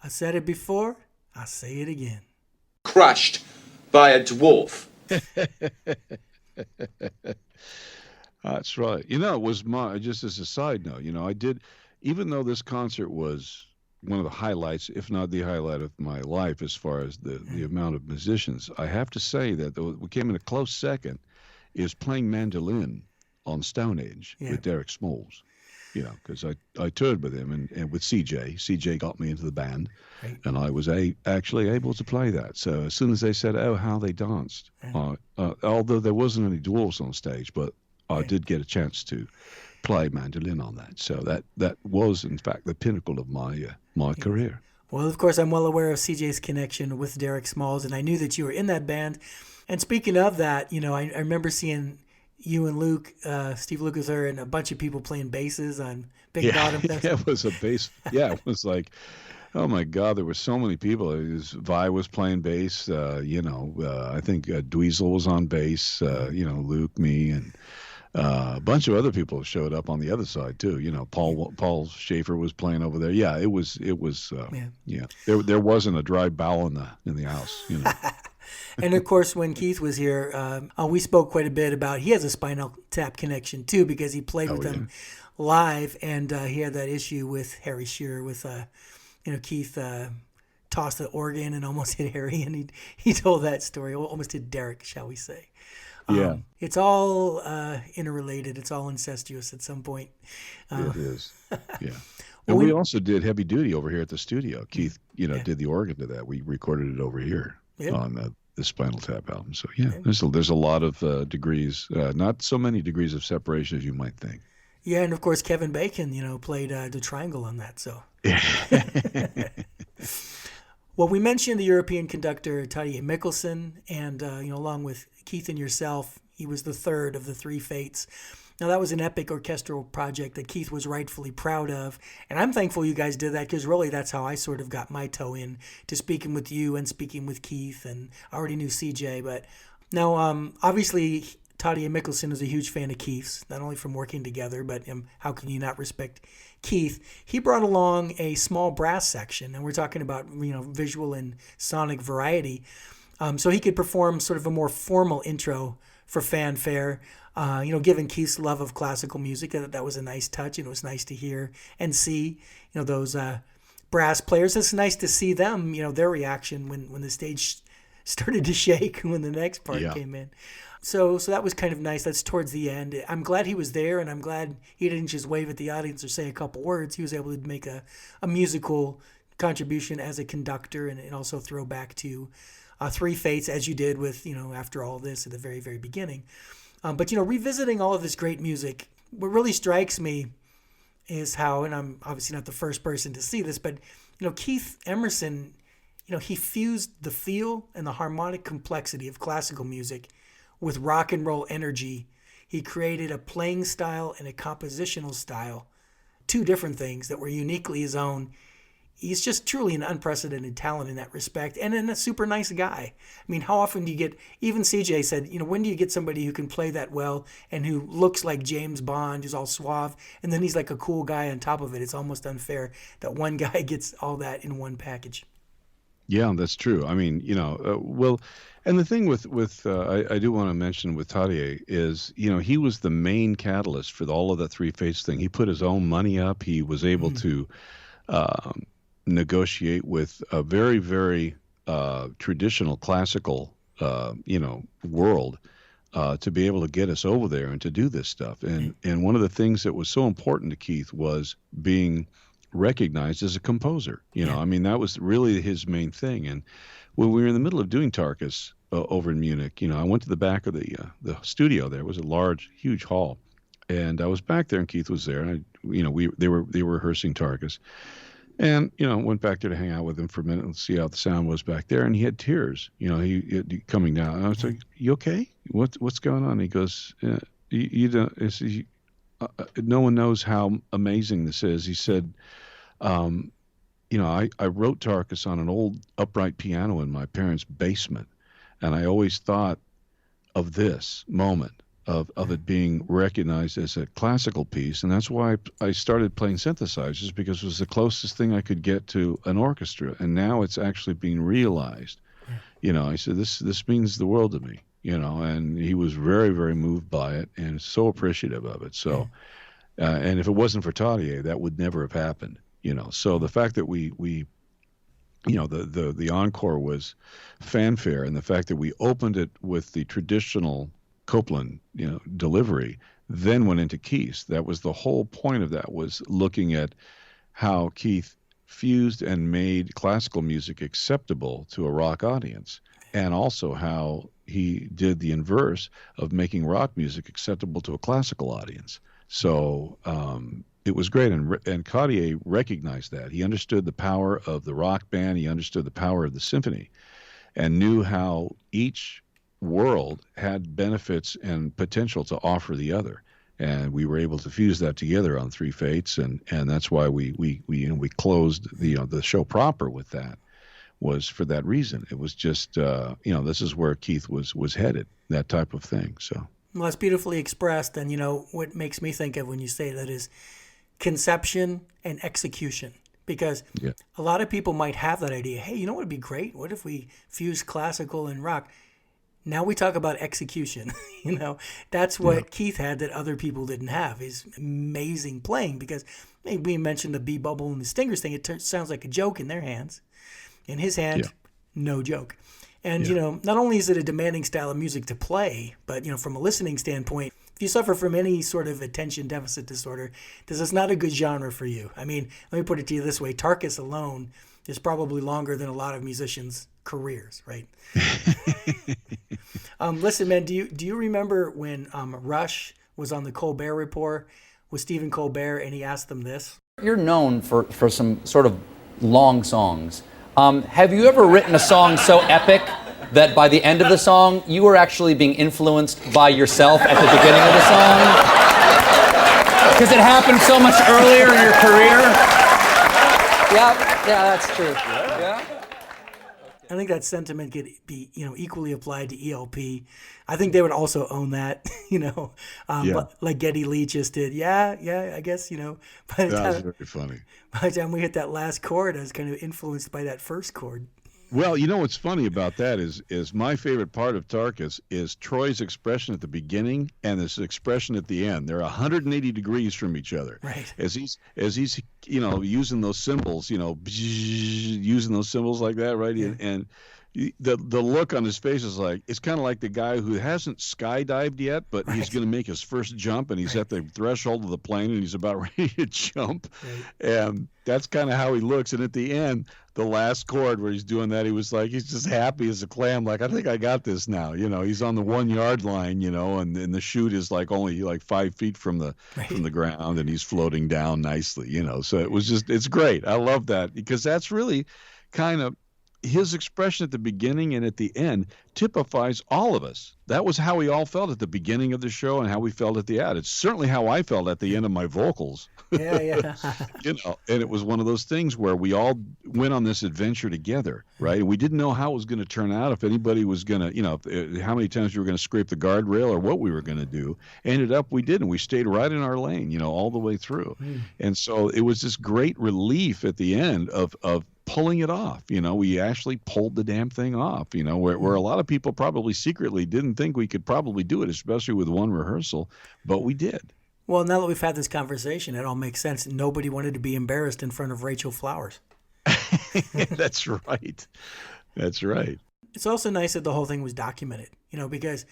I said it before, I say it again. Crushed by a dwarf. That's right. It was just as a side note, I did, even though this concert was one of the highlights, if not the highlight of my life as far as the amount of musicians, I have to say that we came in a close second is playing mandolin on Stone Age with Derek Smalls. Because I toured with him and with CJ. CJ got me into the band, right. And I was actually able to play that. So as soon as they said, "Oh, how they danced," although there wasn't any dwarves on stage, but I did get a chance to play mandolin on that. So that was, in fact, the pinnacle of my career. Well, of course, I'm well aware of CJ's connection with Derek Smalls, and I knew that you were in that band. And speaking of that, I remember seeing you and Luke, Steve Lukather, and a bunch of people playing basses on Big Bottom. Yeah, it was a bass. Yeah, it was like, oh my God, there were so many people. Vi was playing bass. I think Dweezil was on bass. Luke, me, and a bunch of other people showed up on the other side too. Paul Schaefer was playing over there. Yeah, it was. Yeah. There wasn't a dry bowel in the house. And of course, when Keith was here, we spoke quite a bit about, he has a Spinal Tap connection too, because he played with them live, and he had that issue with Harry Shearer with, Keith tossed the organ and almost hit Harry, and he told that story, almost hit Derek, shall we say. It's all interrelated. It's all incestuous at some point. It is, yeah. And we also did Heavy Duty over here at the studio. Keith, did the organ to that. We recorded it over here on the Spinal Tap album. So there's a lot of degrees, not so many degrees of separation as you might think. Yeah, and of course Kevin Bacon, played the triangle on that. So. Well, we mentioned the European conductor Tadje Mikkelsen, and along with Keith and yourself, he was the third of the three Fates. Now, that was an epic orchestral project that Keith was rightfully proud of, and I'm thankful you guys did that, because really that's how I sort of got my toe in to speaking with you and speaking with Keith, and I already knew CJ. But now, obviously, Tadje Mikkelsen is a huge fan of Keith's, not only from working together, but how can you not respect Keith? He brought along a small brass section, and we're talking about visual and sonic variety, so he could perform sort of a more formal intro for fanfare. Given Keith's love of classical music, that was a nice touch, and it was nice to hear and see, those brass players. It's nice to see them, their reaction when the stage started to shake when the next part came in. So that was kind of nice. That's towards the end. I'm glad he was there, and I'm glad he didn't just wave at the audience or say a couple words. He was able to make a musical contribution as a conductor, and also throw back to Three Fates, as you did with, After All This at the very, very beginning. But, revisiting all of this great music, what really strikes me is how, and I'm obviously not the first person to see this, but, Keith Emerson, he fused the feel and the harmonic complexity of classical music with rock and roll energy. He created a playing style and a compositional style, two different things that were uniquely his own. He's just truly an unprecedented talent in that respect, and a super nice guy. I mean, how often do you get, even CJ said, when do you get somebody who can play that well and who looks like James Bond, who's all suave, and then he's like a cool guy on top of it? It's almost unfair that one guy gets all that in one package. Yeah, that's true. I mean, and the thing with I do want to mention with Tadje is, he was the main catalyst for all of the Three Fates thing. He put his own money up. He was able to negotiate with a very, very traditional classical, world to be able to get us over there and to do this stuff. And one of the things that was so important to Keith was being recognized as a composer. I mean, that was really his main thing. And when we were in the middle of doing Tarkus over in Munich, I went to the back of the studio. There was a large, huge hall, and I was back there, and Keith was there, and they were rehearsing Tarkus. And, went back there to hang out with him for a minute and see how the sound was back there. And he had tears, he coming down. And I was like, "You okay? What's going on?" He goes, "You don't, no one knows how amazing this is." He said, I wrote Tarkus on an old upright piano in my parents' basement. And I always thought of this moment of it being recognized as a classical piece, and that's why I started playing synthesizers, because it was the closest thing I could get to an orchestra, and now it's actually being realized. I said, this means the world to me, and he was very, very moved by it and so appreciative of it. So, and if it wasn't for Tadier, that would never have happened, So the fact that we the encore was fanfare, and the fact that we opened it with the traditional Copland, delivery, then went into Keith's. That was the whole point of that, was looking at how Keith fused and made classical music acceptable to a rock audience, and also how he did the inverse of making rock music acceptable to a classical audience. So it was great, and Cartier recognized that. He understood the power of the rock band. He understood the power of the symphony, and knew how each world had benefits and potential to offer the other. And we were able to fuse that together on Three Fates, and that's why we closed the show proper with that, was for that reason. It was just this is where Keith was headed, that type of thing. So, well, it's beautifully expressed, and what makes me think of when you say that is conception and execution. Because a lot of people might have that idea. Hey, what would be great? What if we fuse classical and rock? Now we talk about execution. That's what Keith had that other people didn't have, is amazing playing. Because we mentioned the B-bubble and the Stingers thing. It sounds like a joke in their hands. In his hand, no joke. And, not only is it a demanding style of music to play, but, from a listening standpoint, if you suffer from any sort of attention deficit disorder, this is not a good genre for you. I mean, let me put it to you this way. Tarkus alone is probably longer than a lot of musicians' careers, right? Listen, man, do you remember when Rush was on the Colbert Report with Stephen Colbert, and he asked them this? You're known for some sort of long songs. Have you ever written a song so epic that by the end of the song, you were actually being influenced by yourself at the beginning of the song? Because it happened so much earlier in your career? Yeah, that's true. Yeah. I think that sentiment could be, equally applied to ELP. I think they would also own that, like Geddy Lee just did. Yeah, I guess, by the That was time, very funny. by the time we hit that last chord, I was kind of influenced by that first chord. Well, what's funny about that is my favorite part of Tarkus is Troy's expression at the beginning and this expression at the end. They're 180 degrees from each other. Right. As he's using those symbols, using those symbols like that, right? Yeah. And the look on his face is like, it's kind of like the guy who hasn't skydived yet, but he's going to make his first jump, and he's at the threshold of the plane, and he's about ready to jump. Right. And that's kind of how he looks. And at the end, the last chord where he's doing that, he was like, he's just happy as a clam. Like, I think I got this now. He's on the 1 yard line, and the chute is like only like 5 feet from the ground, and he's floating down nicely, So it's great. I love that, because that's really kind of his expression at the beginning and at the end typifies all of us. That was how we all felt at the beginning of the show and how we felt at the end. It's certainly how I felt at the end of my vocals. Yeah. And it was one of those things where we all went on this adventure together, right? We didn't know how it was going to turn out, if anybody was going to, how many times we were going to scrape the guardrail or what we were going to do. Ended up we didn't. We stayed right in our lane, all the way through. And so it was this great relief at the end of pulling it off. We actually pulled the damn thing off, where a lot of people probably secretly didn't think we could probably do it, especially with one rehearsal, but we did. Well, now that we've had this conversation, it all makes sense. Nobody wanted to be embarrassed in front of Rachel Flowers. That's right. That's right. It's also nice that the whole thing was documented, because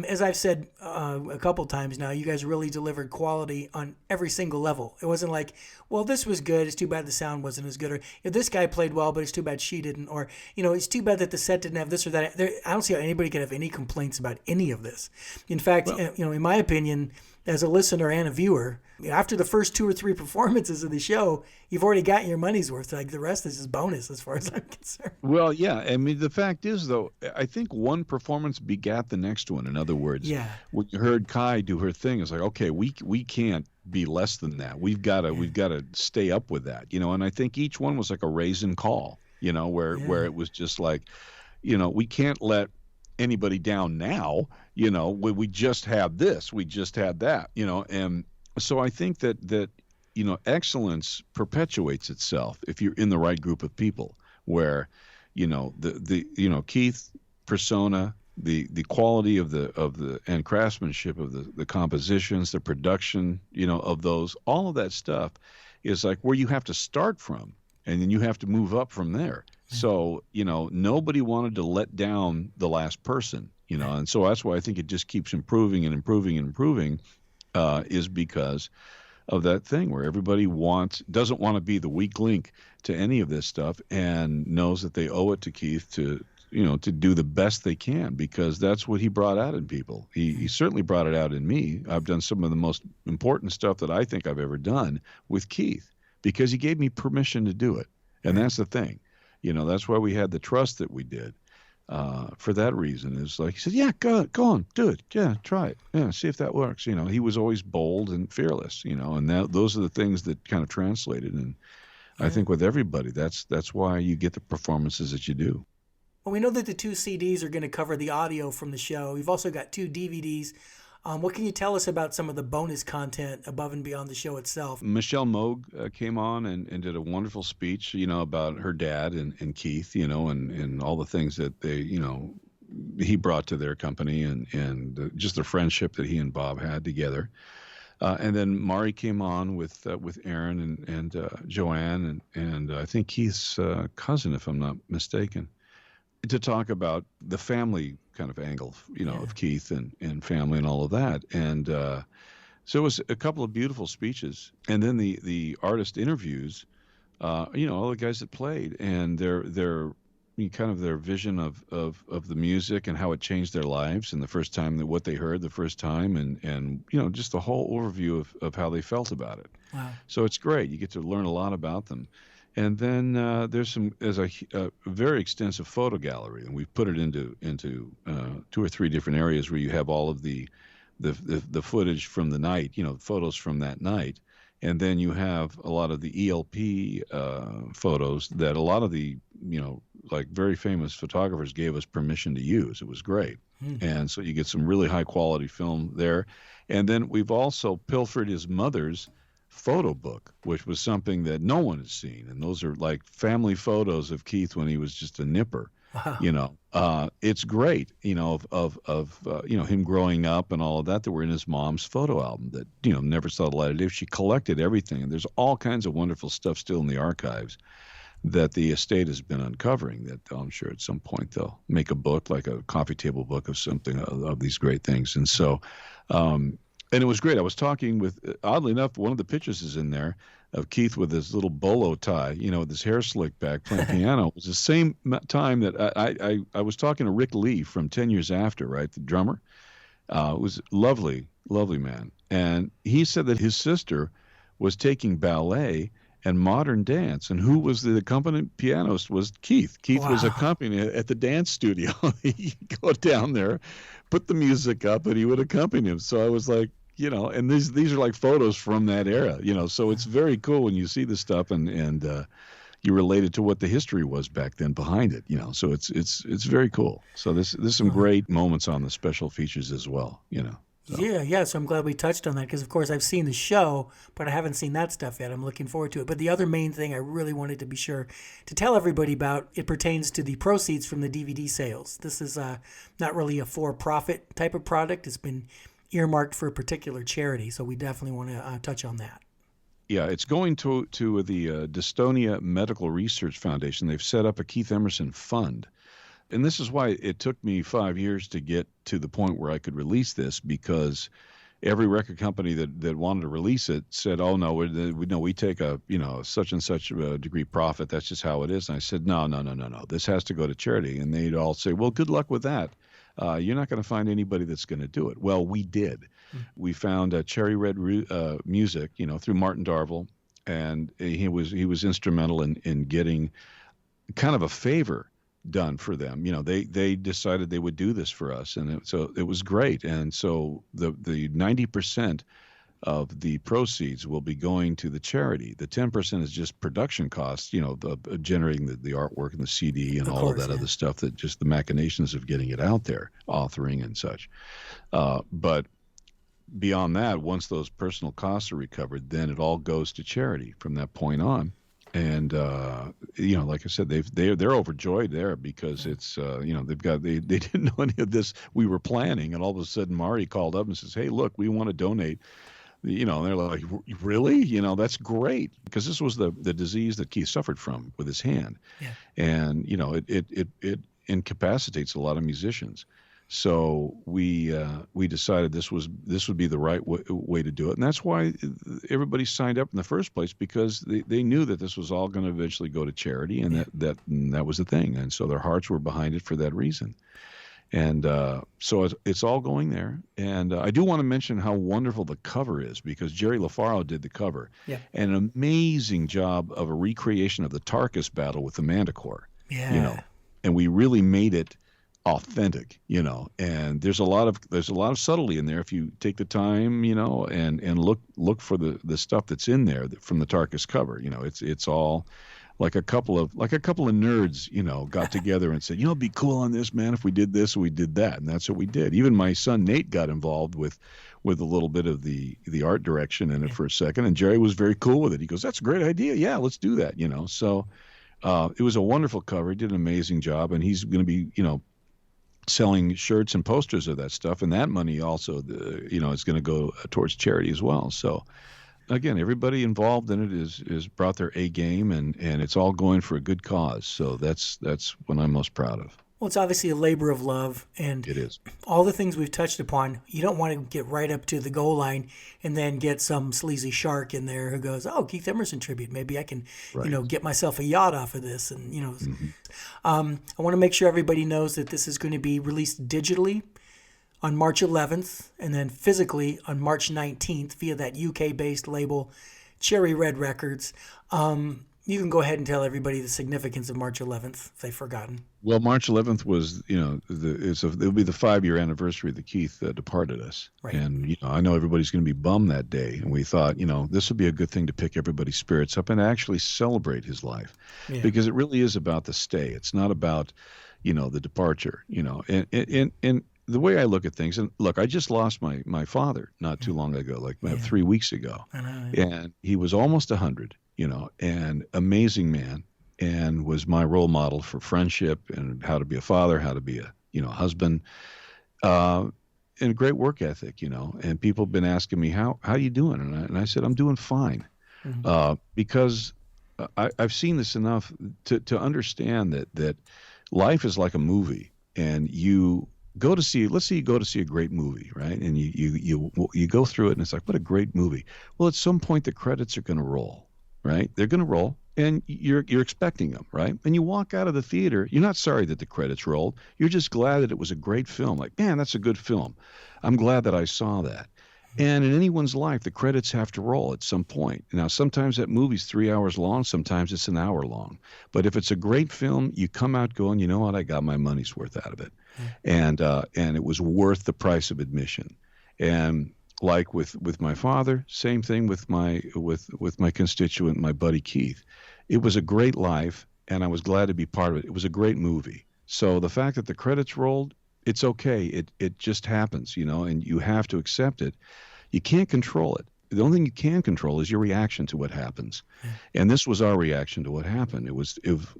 as I've said a couple times now, you guys really delivered quality on every single level. It wasn't like, well, this was good, it's too bad the sound wasn't as good, or this guy played well, but it's too bad she didn't, or it's too bad that the set didn't have this or that. I don't see how anybody could have any complaints about any of this. In fact, in my opinion, as a listener and a viewer, after the first 2 or 3 performances of the show, you've already gotten your money's worth. Like, the rest is just bonus as far as I'm concerned. Well, yeah. I mean, the fact is, though, I think one performance begat the next one. In other words, when you heard Kai do her thing, it's like, okay, we can't be less than that. We've got to stay up with that, And I think each one was like a raisin call, where it was just like, we can't let anybody down now. We just had this, we just had that, and so I think that excellence perpetuates itself if you're in the right group of people, where the Keith persona, the quality of the and craftsmanship of the compositions, the production, of those, all of that stuff is like where you have to start from, and then you have to move up from there. So, nobody wanted to let down the last person, and so that's why I think it just keeps improving and improving and improving, is because of that thing where everybody doesn't want to be the weak link to any of this stuff, and knows that they owe it to Keith to do the best they can, because that's what he brought out in people. He certainly brought it out in me. I've done some of the most important stuff that I think I've ever done with Keith, because he gave me permission to do it. And that's the thing. That's why we had the trust that we did. For that reason, is like, he said, yeah, go on, do it. Yeah, try it. Yeah, see if that works. He was always bold and fearless, and those are the things that kind of translated. And I think with everybody, that's why you get the performances that you do. Well, we know that the 2 CDs are going to cover the audio from the show. You've also got 2 DVDs. What can you tell us about some of the bonus content above and beyond the show itself? Michelle Moog came on and did a wonderful speech, about her dad and Keith, and all the things that they, he brought to their company, and just the friendship that he and Bob had together. And then Mari came on with Aaron and Joanne and I think Keith's cousin, if I'm not mistaken, to talk about the family kind of angle, of Keith and family and all of that. And so it was a couple of beautiful speeches. And then the artist interviews, all the guys that played, and their kind of their vision of the music and how it changed their lives, and the first time what they heard the first time, and just the whole overview of how they felt about it. Wow. So it's great. You get to learn a lot about them. And then there's a very extensive photo gallery, and we've put it into 2 or 3 different areas where you have all of the footage from the night, photos from that night, and then you have a lot of the ELP photos that a lot of the like very famous photographers gave us permission to use. It was great, and so you get some really high quality film there. And then we've also pilfered his mother's photo book, which was something that no one has seen, and those are like family photos of Keith when he was just a nipper. Wow. It's great, of him growing up and all of that were in his mom's photo album that never saw the light of day. She collected everything, and there's all kinds of wonderful stuff still in the archives that the estate has been uncovering, that I'm sure at some point they'll make a book, like a coffee table book of something of these great things. And so and it was great. I was talking with, oddly enough, one of the pictures is in there of Keith with his little bolo tie, with his hair slicked back playing piano. It was the same time that I was talking to Rick Lee from 10 Years After, right, the drummer. It was lovely, lovely man. And he said that his sister was taking ballet and modern dance, and who was the accompaniment pianist was Keith. Keith was accompanying at the dance studio. He'd go down there, put the music up, and he would accompany him. So I was like, and these are like photos from that era, so it's very cool when you see this stuff and you relate it to what the history was back then behind it, so it's very cool. So there's some great moments on the special features as well, So. Yeah. So I'm glad we touched on that, because, of course, I've seen the show, but I haven't seen that stuff yet. I'm looking forward to it. But the other main thing I really wanted to be sure to tell everybody about, it pertains to the proceeds from the DVD sales. This is not really a for-profit type of product. It's been earmarked for a particular charity, so we definitely want to touch on that. Yeah, it's going to the Dystonia Medical Research Foundation. They've set up a Keith Emerson Fund. And this is why it took me 5 years to get to the point where I could release this, because every record company that wanted to release it said, oh, no, we take a, such and such a degree profit. That's just how it is. And I said, no. This has to go to charity. And they'd all say, well, good luck with that. You're not going to find anybody that's going to do it. Well, we did. We found Cherry Red Music, through Martin Darville, and he was instrumental in getting kind of a favor done for them. They decided they would do this for us, and so it was great. And so the 90% of the proceeds will be going to the charity. The 10% is just production costs, the generating the artwork and the CD and Of all course, of that yeah. other stuff, that just the machinations of getting it out there, authoring and such. But beyond that, once those personal costs are recovered, then it all goes to charity from that point on. And like I said, they're overjoyed there, because it's they didn't know any of this we were planning, and all of a sudden Mari called up and says, "Hey, look, we want to donate." And they're like, "Really? That's great," because this was the disease that Keith suffered from with his hand, Yeah. and it incapacitates a lot of musicians. So we decided this would be the right way to do it, and that's why everybody signed up in the first place, because they knew that this was all going to eventually go to charity, and that was the thing, and so their hearts were behind it for that reason. And so it's all going there. And I do want to mention how wonderful the cover is, because Jerry LaFaro did the cover. Yeah. And an amazing job of a recreation of the Tarkus battle with the Manticore. Yeah. And we really made it authentic, and there's a lot of subtlety in there if you take the time, and look for the stuff that's in there from the Tarkus cover. It's all like a couple of nerds, got together and said, it'd be cool on this, man, if we did this or we did that, and that's what we did. Even my son Nate got involved with a little bit of the art direction in it for a second, and Jerry was very cool with it. He goes, "That's a great idea. Yeah, let's do that." So it was a wonderful cover. He did an amazing job, and he's going to be, selling shirts and posters of that stuff, and that money also, is going to go towards charity as well. So again, everybody involved in it is brought their A game, and it's all going for a good cause. So that's what I'm most proud of. Well, it's obviously a labor of love, and It is. all the things we've touched upon. You don't want to get right up to the goal line and then get some sleazy shark in there who goes, "Oh, Keith Emerson tribute. Maybe I can, Right. get myself a yacht off of this." And I want to make sure everybody knows that this is going to be released digitally on March 11th, and then physically on March 19th via that UK-based label, Cherry Red Records. You can go ahead and tell everybody the significance of March 11th if they've forgotten. Well, March 11th was, it'll be the 5-year anniversary that Keith departed us. Right. And, I know everybody's going to be bummed that day. And we thought, this would be a good thing to pick everybody's spirits up and actually celebrate his life. Yeah. Because it really is about the stay. It's not about, the departure, and the way I look at things, and look, I just lost my father not too long ago, like 3 weeks ago. I know, yeah. And he was almost 100, and amazing man, and was my role model for friendship and how to be a father, how to be a, husband, and great work ethic, and people have been asking me, how you doing? And I said, I'm doing fine. Because I've seen this enough to understand that life is like a movie, and you go to see, let's say you go to see a great movie, right? And you go through it and it's like, what a great movie. Well, at some point the credits are going to roll, right? They're going to roll, and you're expecting them, right? And you walk out of the theater, you're not sorry that the credits rolled. You're just glad that it was a great film. Like, man, that's a good film. I'm glad that I saw that. And in anyone's life, the credits have to roll at some point. Now, sometimes that movie's 3 hours long, sometimes it's an hour long. But if it's a great film, you come out going, you know what, I got my money's worth out of it. And it was worth the price of admission. And like with my father, same thing with my constituent, my buddy Keith. It was a great life, and I was glad to be part of it. It was a great movie. So the fact that the credits rolled, it's okay. It just happens, and you have to accept it. You can't control it. The only thing you can control is your reaction to what happens. And this was our reaction to what happened. It was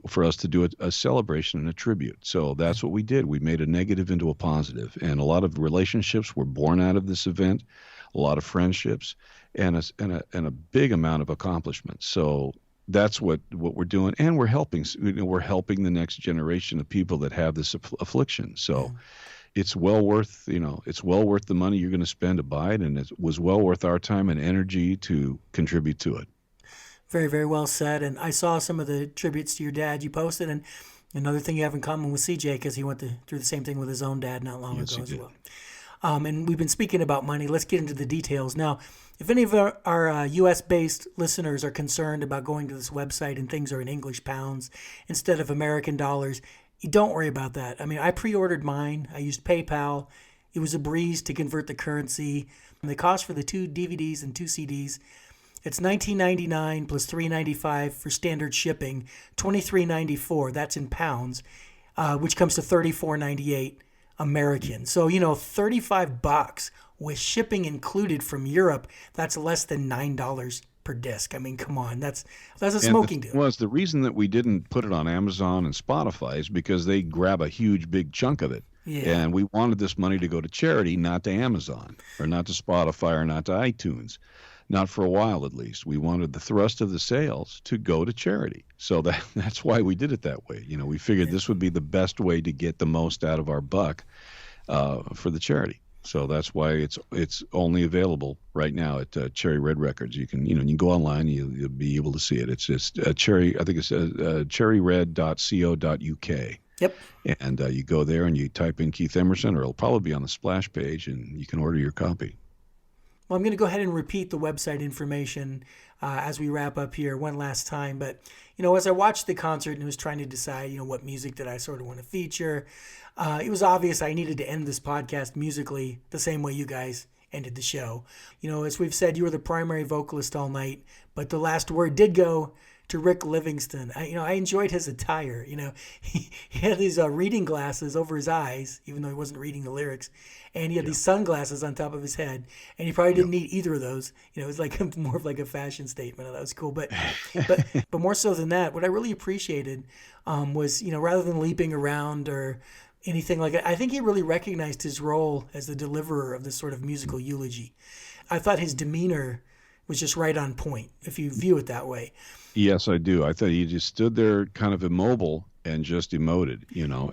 for us to do a celebration and a tribute. So that's what we did. We made a negative into a positive. And a lot of relationships were born out of this event, a lot of friendships, and a big amount of accomplishments. So that's what we're doing. And we're helping the next generation of people that have this affliction. So it's well worth, it's well worth the money you're going to spend to buy it, and it was well worth our time and energy to contribute to it. Very, very well said. And I saw some of the tributes to your dad you posted, and another thing you have in common with CJ, because he went through the same thing with his own dad not long ago as well. And we've been speaking about money. Let's get into the details. Now, if any of our U.S.-based listeners are concerned about going to this website and things are in English pounds instead of American dollars, you don't worry about that. I mean, I pre-ordered mine. I used PayPal, It was a breeze to convert the currency. And the cost for the 2 DVDs and 2 CDs, it's $19.99 plus $3.95 for standard shipping, $23.94. That's in pounds, which comes to $34.98 American. So, $35 with shipping included from Europe. That's less than $9 per disc. I mean, come on, that's a smoking deal. The reason that we didn't put it on Amazon and Spotify is because they grab a huge big chunk of it. Yeah. And we wanted this money to go to charity, not to Amazon or not to Spotify or not to iTunes. Not for a while, at least. We wanted the thrust of the sales to go to charity. So that's why we did it that way. We figured this would be the best way to get the most out of our buck for the charity. So that's why it's only available right now at Cherry Red Records. You can you can go online, you'll be able to see it. It's just Cherry. I think it's cherryred.co.uk. Yep. And you go there and you type in Keith Emerson, or it'll probably be on the splash page, and you can order your copy. Well, I'm going to go ahead and repeat the website information as we wrap up here one last time. But, as I watched the concert and was trying to decide, what music did I sort of want to feature, it was obvious I needed to end this podcast musically the same way you guys ended the show. As we've said, you were the primary vocalist all night, but the last word did go to Rick Livingston. I enjoyed his attire. He had these reading glasses over his eyes, even though he wasn't reading the lyrics, and he had these sunglasses on top of his head, and he probably didn't need either of those. It was like more of like a fashion statement. That was cool, but more so than that, what I really appreciated was rather than leaping around or anything like that, I think he really recognized his role as the deliverer of this sort of musical eulogy. I thought his demeanor was just right on point, if you view it that way. Yes, I do. I thought he just stood there kind of immobile and just emoted,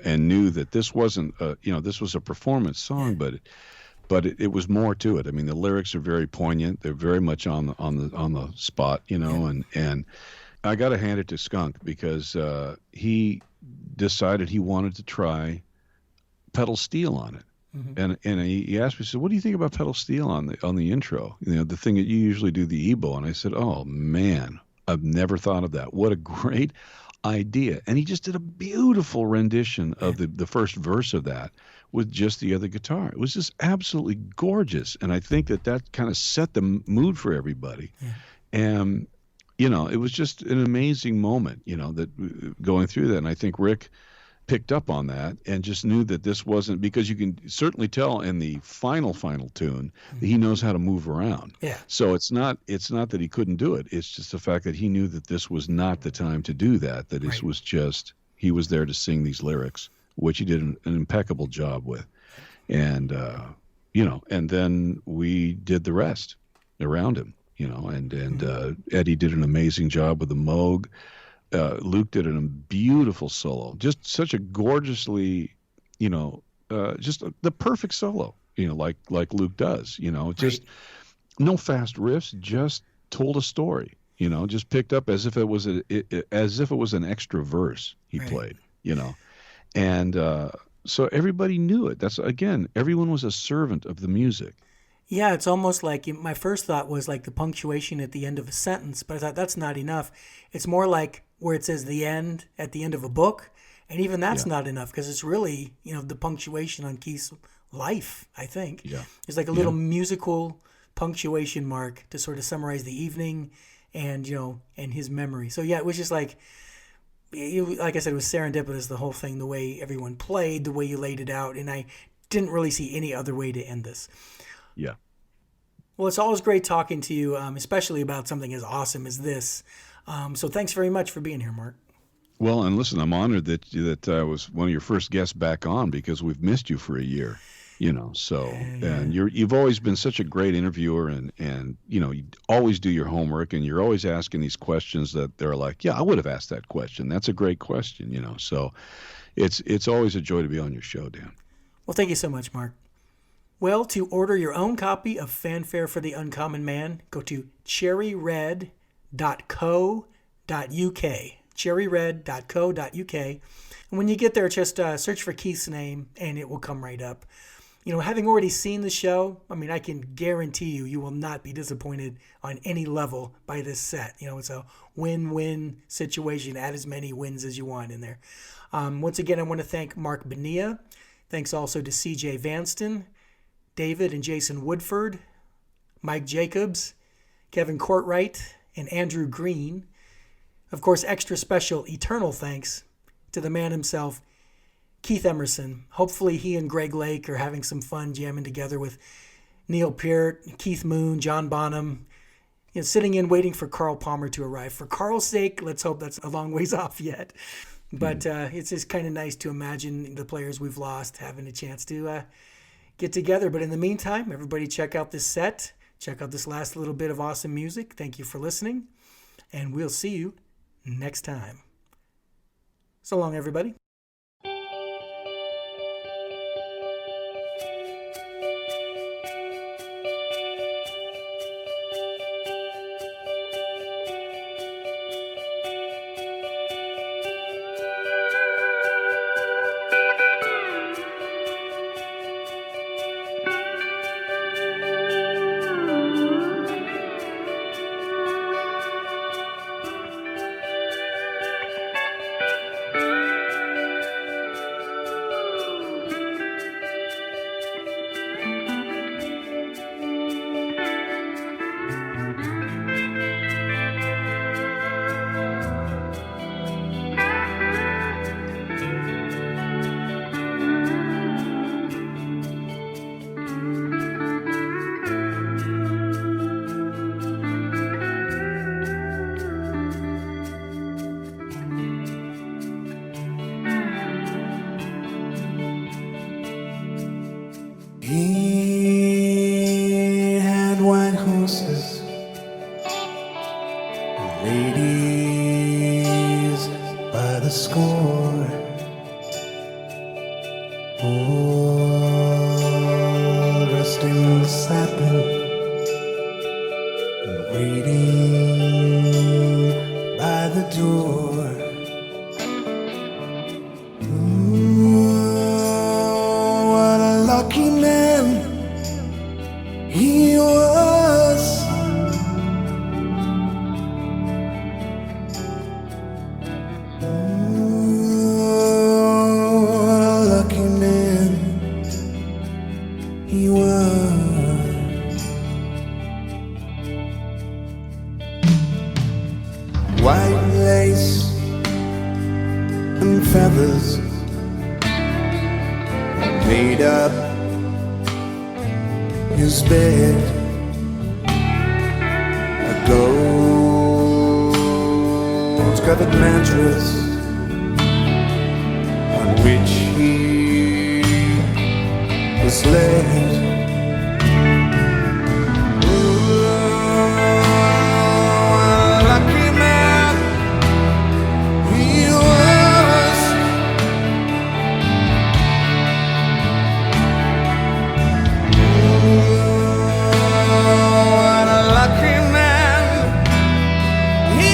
and knew that this wasn't, this was a performance song, but it was more to it. I mean, the lyrics are very poignant. They're very much on the spot, and I got to hand it to Skunk because he decided he wanted to try pedal steel on it. Mm-hmm. And he asked me, he said, "What do you think about pedal steel on the intro? The thing that you usually do, the EBO." And I said, "Oh man, I've never thought of that. What a great idea." And he just did a beautiful rendition of the first verse of that with just the other guitar. It was just absolutely gorgeous. And I think that kind of set the mood for everybody. Yeah. And, it was just an amazing moment, that going through that. And I think Rick picked up on that and just knew that this wasn't, because you can certainly tell in the final tune that he knows how to move around. Yeah. So it's not that he couldn't do it. It's just the fact that he knew that this was not the time to do that, that it was just, he was there to sing these lyrics, which he did an impeccable job with. And, and then we did the rest around him, and Eddie did an amazing job with the Moog. Luke did a beautiful solo, just such a gorgeously, just the perfect solo, like Luke does, just no fast riffs, just told a story, just picked up as if it was an extra verse he played, and so everybody knew it. That's, again, everyone was a servant of the music. Yeah, it's almost like, my first thought was like the punctuation at the end of a sentence, but I thought that's not enough. It's more like where it says the end at the end of a book, and even that's not enough, because it's really, the punctuation on Keith's life, I think. Yeah. It's like a little musical punctuation mark to sort of summarize the evening and, and his memory. So yeah, it was just like I said, it was serendipitous, the whole thing, the way everyone played, the way you laid it out, and I didn't really see any other way to end this. Yeah. Well, it's always great talking to you, especially about something as awesome as this. So thanks very much for being here, Marc. Well, and listen, I'm honored that I was one of your first guests back on, because we've missed you for a year, so, and you've always been such a great interviewer, and you always do your homework, and you're always asking these questions that they're like, yeah, I would have asked that question. That's a great question, so it's always a joy to be on your show, Dan. Well, thank you so much, Marc. Well, to order your own copy of Fanfare for the Uncommon Man, go to cherryred.co.uk. cherryred.co.uk. And when you get there, just search for Keith's name, and it will come right up. Having already seen the show, I can guarantee you will not be disappointed on any level by this set. It's a win-win situation. Add as many wins as you want in there. Once again, I want to thank Marc Bonilla. Thanks also to CJ Vanston. David and Jason Woodford, Mike Jacobs, Kevin Courtwright, and Andrew Green. Of course, extra special eternal thanks to the man himself, Keith Emerson. Hopefully he and Greg Lake are having some fun jamming together with Neil Peart, Keith Moon, John Bonham, sitting in waiting for Carl Palmer to arrive. For Carl's sake, let's hope that's a long ways off yet. But it's just kind of nice to imagine the players we've lost having a chance to get together. But in the meantime, everybody check out this set. Check out this last little bit of awesome music. Thank you for listening. And we'll see you next time. So long, everybody. He had white horses and ladies by the score, all dressed in satin and waiting by the door. What a lucky man he was. What a lucky man he was. White lace and feathers made up his bed. A gold-covered mattress on which he was laid. Lucky man he was. What a lucky man he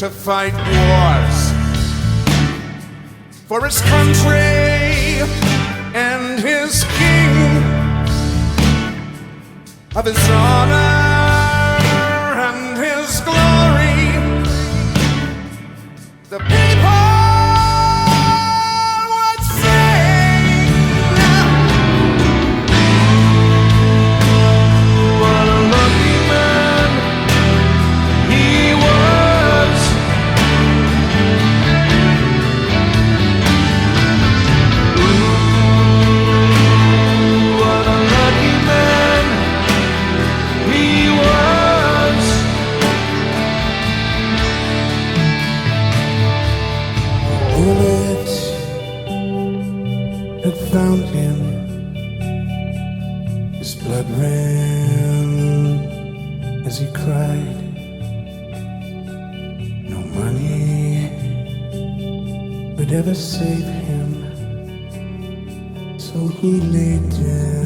to fight wars for his country and his king, of his honor and his glory. The people would sing. What a lucky man he was. What a lucky man had found him. His blood ran as he cried. No money would ever save him, so he laid down.